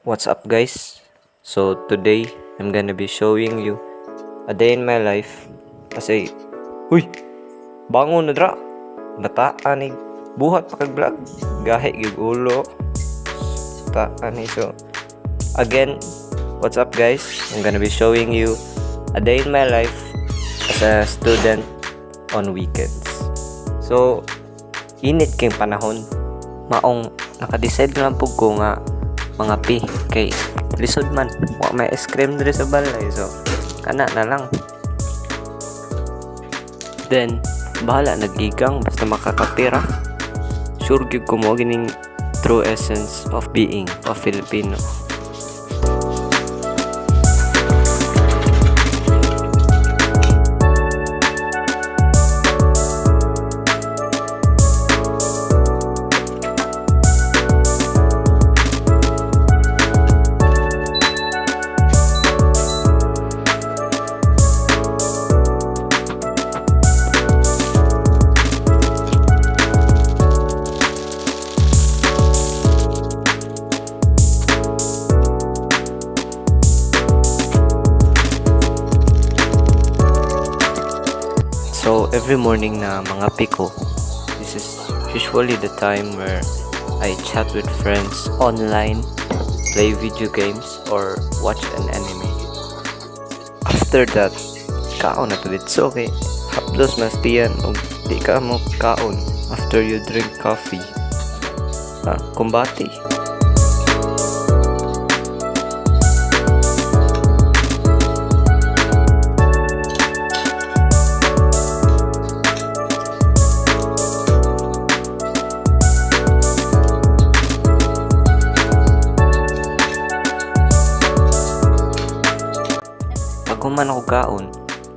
What's up guys? So today I'm gonna be showing you a day in my life. Kasi huy, bangon na dra. Bataan ni buhat pa kag vlog. Gahi gyud ulo. Bataan ni so again, what's up guys? I'm gonna be showing you a day in my life as a student on weekends. So init kay panahon. Maong naka-decide lang pug ko nga mga pi kay lisod man wa may ice cream diri sa balay, so kana na lang. Then bahala nagigang basta makakapira. Sure gyud ko mo gining true essence of being a Filipino. So every morning na mga piko, this is usually the time where I chat with friends online, play video games, or watch an anime. After that, kaon na to dito. Okay, haplos mas tiyan o di ka mo kaon after you drink coffee. Kumbati. Pag human ako kaon,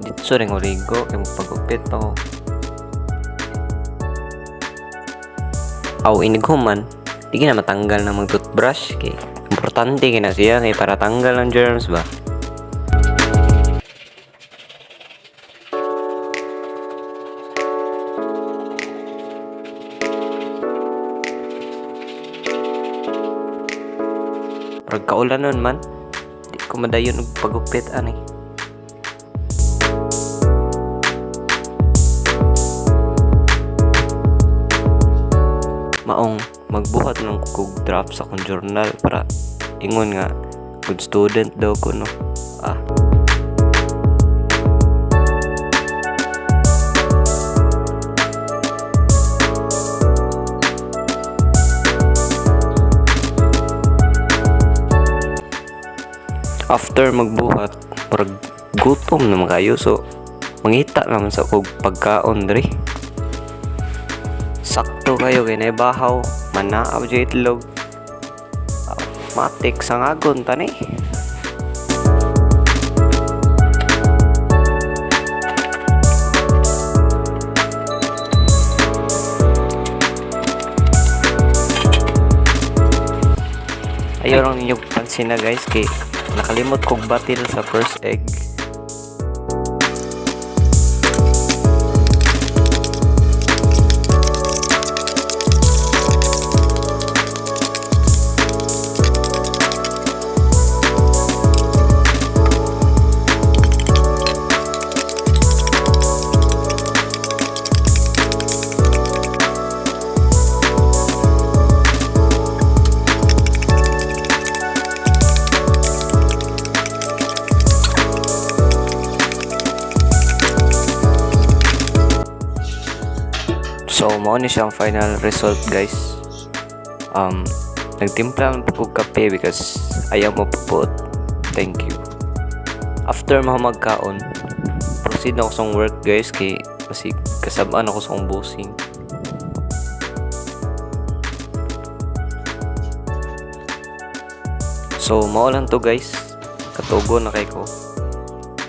dito sa ring origo, kaya magpagupit pa ko. Aw, inighuman, di na matanggal na mag-toothbrush, kay importante kina siya, kay para tanggal ang germs ba. Pag kaulan nun man, di ko madayon og pagupit ani. Maong magbuhat ng kog draft sa kong journal para ingon nga good student daw ko no. After magbuhat, parang gutom na kayo, so mangita naman sa kog pagkaon diri. Sakto kayo kay naibahaw, manaaw dyan itlog. Matik sa ngagon tani. Ayaw lang ninyo pansin na guys, kay nakalimot kog batil sa first egg. So, mao ni siyang final result guys. Nagtimpla man po kog kape because ayaw mo pupot. Thank you. After magkaon, proceed na ako sa work guys, kay kasi kasabaan ako sa busing. So, mao lang to guys. Katugo na kay ko.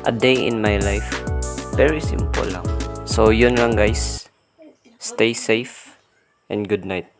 A day in my life. Very simple lang. So, yun lang guys. Stay safe and good night.